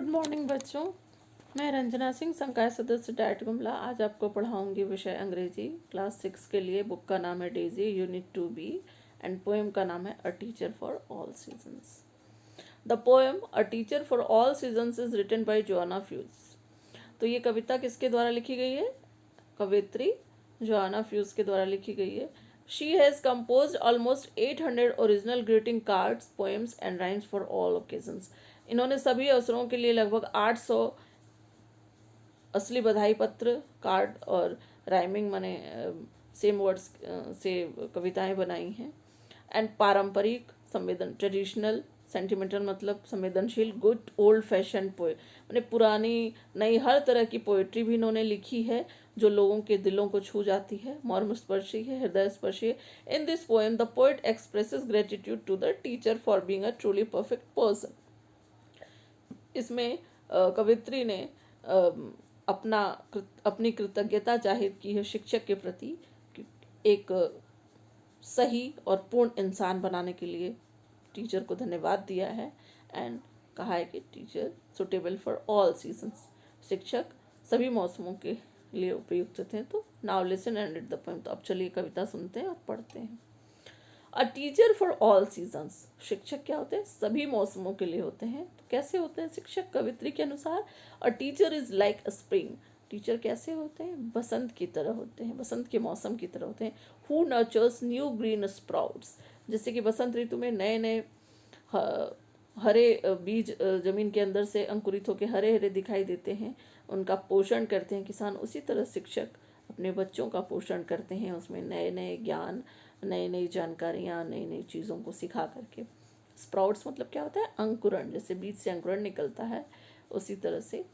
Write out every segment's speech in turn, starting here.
Good morning बच्चों। मैं रंजना सिंह, संकाय सदस्य डाइट गुमला। आज आपको पढ़ाऊंगी विषय अंग्रेजी क्लास 6 के लिए। बुक का नाम है Daisy, unit 2B, and poem का नाम है a teacher for all seasons. The poem a teacher for all seasons is written by Joanna Fuchs. तो ये कविता किसके द्वारा लिखी गई है? कवित्री जोआना फ्यूज के द्वारा लिखी गई है। She has composed almost 800 original greeting cards, poems and rhymes for all occasions. इन्होंने सभी अवसरों के लिए लगभग 800 असली बधाई पत्र, कार्ड और राइमिंग माने सेम वर्ड्स से कविताएं बनाई हैं। एंड पारंपरिक, ट्रेडिशनल, सेंटिमेंटल मतलब संवेदनशील, गुड ओल्ड फैशन पोए माने पुरानी नई हर तरह की पोएट्री भी इन्होंने लिखी है जो लोगों के दिलों को छू जाती है, मर्मस्पर्शी है, हृदय स्पर्शी है। In this poem the poet expresses gratitude to the teacher for being a truly perfect person. इसमें कवित्री ने अपनी कृतज्ञता जाहिर की है शिक्षक के प्रति, एक सही और पूर्ण इंसान बनाने के लिए टीचर को धन्यवाद दिया है। एंड कहा है कि teacher suitable for all seasons, शिक्षक सभी मौसमों के लिए उपयुक्त थे। तो now listen and read the poem. तो अब चलिए कविता सुनते हैं और पढ़ते हैं। अ टीचर फॉर ऑल सीजन्स, शिक्षक क्या होते हैं? सभी मौसमों के लिए होते हैं। तो कैसे होते हैं शिक्षक? कवित्री के अनुसार a teacher is like a spring, teacher कैसे होते हैं? बसंत की तरह होते हैं, बसंत के मौसम की तरह होते हैं। Who nurtures new green sprouts, जैसे कि बसंत ऋतु में नए नए हरे बीज जमीन के अंदर से अंकुरित होकर हरे हरे दिखाई देते हैं, उनका पोषण करते हैं किसान। उसी तरह शिक्षक अपने बच्चों का पोषण करते हैं, उसमें नए नए ज्ञान, नई नई जानकारियाँ, नई नई चीज़ों को सिखा करके। स्प्राउट्स मतलब क्या होता है? अंकुरण, जैसे बीज से अंकुरण निकलता है, उसी तरह से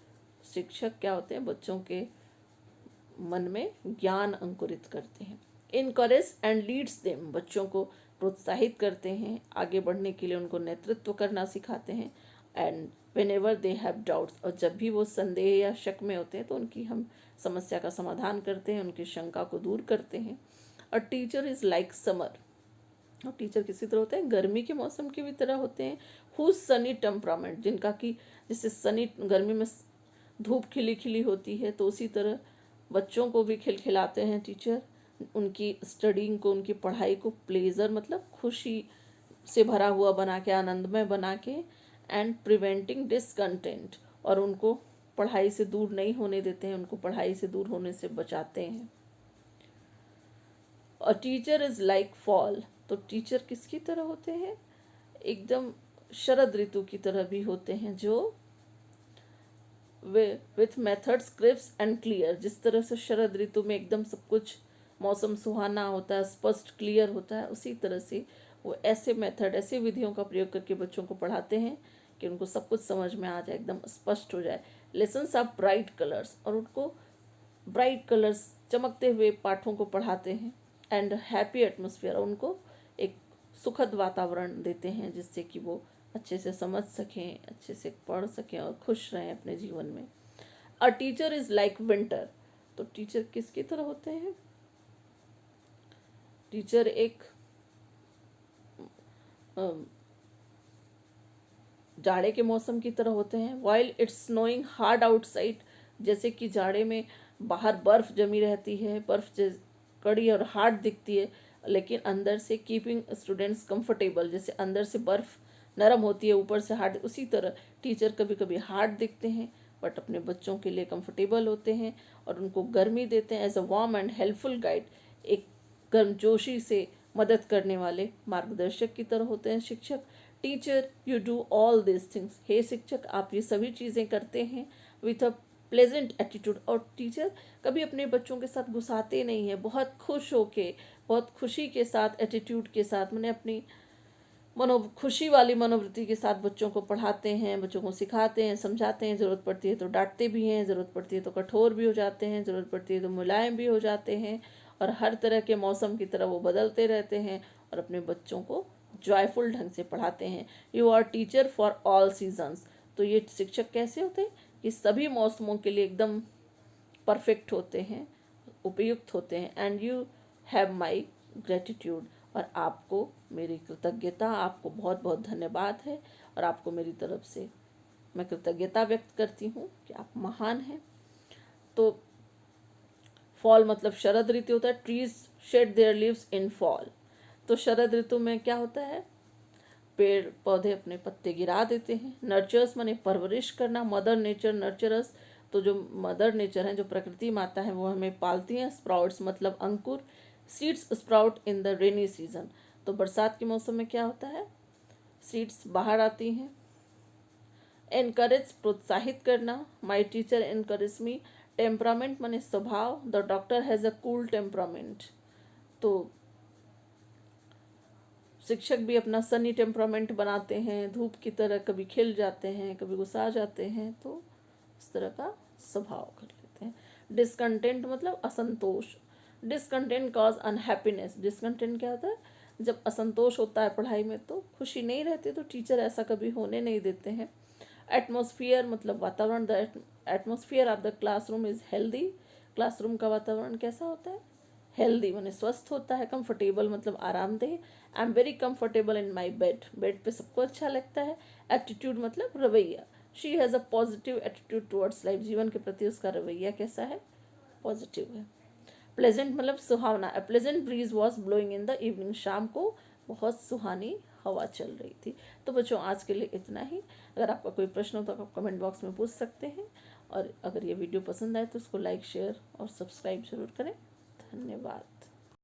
शिक्षक क्या होते हैं? बच्चों के मन में ज्ञान अंकुरित करते हैं। इनकरेज एंड लीड्स देम, बच्चों को प्रोत्साहित करते हैं, आगे बढ़ने के लिए उनको नेतृत्व करना सिखाते हैं। And when ever they have doubts, और जब भी वो संदेह या शक में होते हैं तो उनकी हम समस्या का समाधान करते हैं, उनकी शंका को दूर करते हैं। A teacher is like summer, और टीचर किसी तरह होते हैं? गर्मी के मौसम की भी तरह होते हैं। हुज सनी टेम्परामेंट, जिनका कि जैसे सनी गर्मी में धूप खिली खिली होती है, तो उसी तरह बच्चों को भी खिलखिलाते हैं टीचर, उनकी स्टडिंग को, उनकी पढ़ाई को प्लेजर मतलब खुशी से भरा हुआ बना के, आनंदमय बना के। एंड प्रिवेंटिंग डिसकंटेंट, और उनको पढ़ाई से दूर नहीं होने देते हैं, उनको पढ़ाई से दूर होने से बचाते हैं। A teacher is like fall, तो टीचर किसकी तरह होते हैं? एकदम शरद ऋतु की तरह भी होते हैं, जो with methods crisp and clear, जिस तरह से शरद ऋतु में एकदम सब कुछ मौसम सुहाना होता है, स्पष्ट क्लियर होता है, उसी तरह से वो ऐसे मेथड, ऐसी विधियों का प्रयोग करके बच्चों को पढ़ाते हैं कि उनको सब कुछ समझ में आ जाए, एकदम स्पष्ट हो जाए। लेसन्स ऑफ ब्राइट कलर्स, और उनको ब्राइट कलर्स, चमकते हुए पाठों को पढ़ाते हैं। एंड हैप्पी एटमोसफियर, उनको एक सुखद वातावरण देते हैं जिससे कि वो अच्छे से समझ सकें, अच्छे से पढ़ सकें और खुश रहें अपने जीवन में। A teacher is like winter, तो टीचर किसकी तरह होते हैं? टीचर एक जाड़े के मौसम की तरह होते हैं। While it's snowing hard outside, जैसे कि जाड़े में बाहर बर्फ़ जमी रहती है, बर्फ़ कड़ी और हार्ड दिखती है, लेकिन अंदर से कीपिंग स्टूडेंट्स कंफर्टेबल, जैसे अंदर से बर्फ़ नरम होती है, ऊपर से हार्ड, उसी तरह टीचर कभी कभी हार्ड दिखते हैं बट अपने बच्चों के लिए कंफर्टेबल होते हैं और उनको गर्मी देते हैं। As a warm and helpful guide, एक गर्मजोशी से मदद करने वाले मार्गदर्शक की तरह होते हैं शिक्षक। Teacher you do all this things, हे शिक्षक आप ये सभी चीज़ें करते हैं विथ अ प्लेजेंट एटीट्यूड, और टीचर कभी अपने बच्चों के साथ गुस्साते नहीं है, बहुत खुश होके, बहुत खुशी के साथ, एटीट्यूड के साथ, मैंने अपनी खुशी वाली मनोवृत्ति के साथ बच्चों को पढ़ाते हैं, बच्चों को सिखाते हैं, समझाते हैं। ज़रूरत पड़ती है तो डांटते भी हैं, ज़रूरत पड़ती है तो कठोर भी हो जाते हैं, ज़रूरत पड़ती है तो मुलायम भी हो जाते हैं, और हर तरह के मौसम की तरह वो बदलते रहते हैं और अपने बच्चों को जॉयफुल ढंग से पढ़ाते हैं। You are teacher for all seasons, तो ये शिक्षक कैसे होते हैं कि सभी मौसमों के लिए एकदम परफेक्ट होते हैं, उपयुक्त होते हैं। And you have my gratitude, और आपको मेरी कृतज्ञता, आपको बहुत बहुत धन्यवाद है, और आपको मेरी तरफ से मैं कृतज्ञता व्यक्त करती हूँ कि आप महान हैं। तो फॉल मतलब शरद ऋतु होता है, trees shade there leaves in fall. तो शरद ऋतु में क्या होता है, पेड़ पौधे अपने पत्ते गिरा देते हैं। नर्चर्स माने परवरिश करना, मदर नेचर नर्चरस, तो जो मदर नेचर है, जो प्रकृति माता है, वो हमें पालती हैं। स्प्राउट्स मतलब अंकुर, seeds sprout in the rainy season, तो बरसात के मौसम में क्या होता है, सीड्स बाहर आती हैं। एनकरेज प्रोत्साहित करना, my teacher encourage me. Temperament माने स्वभाव, the doctor has a cool temperament, तो शिक्षक भी अपना सनी टेम्परामेंट बनाते हैं, धूप की तरह कभी खिल जाते हैं, कभी गुस्सा जाते हैं, तो इस तरह का स्वभाव कर लेते हैं। डिसकंटेंट मतलब असंतोष, डिसकंटेंट कॉज अनहैप्पीनेस। डिसकंटेंट क्या होता है, जब असंतोष होता है पढ़ाई में, तो खुशी नहीं रहती, तो टीचर ऐसा कभी होने नहीं देते हैं। एटमॉस्फेयर मतलब वातावरण, the atmosphere of the classroom is healthy. Classroom का वातावरण कैसा होता है, हेल्दी माने स्वस्थ होता है। कंफर्टेबल मतलब आरामदेह, I am very comfortable in my bed, bed पे सबको अच्छा लगता है। एटीट्यूड मतलब रवैया, she has a positive attitude towards life, जीवन के प्रति उसका रवैया कैसा है, पॉजिटिव है। प्लेजेंट मतलब सुहावना, a pleasant breeze was blowing in the evening, शाम को बहुत सुहानी हवा चल रही थी। तो बच्चों आज के लिए इतना ही। अगर आपका कोई प्रश्न हो तो आप कमेंट बॉक्स में पूछ सकते हैं, और अगर ये वीडियो पसंद आए तो उसको लाइक शेयर और सब्सक्राइब जरूर करें। धन्यवाद।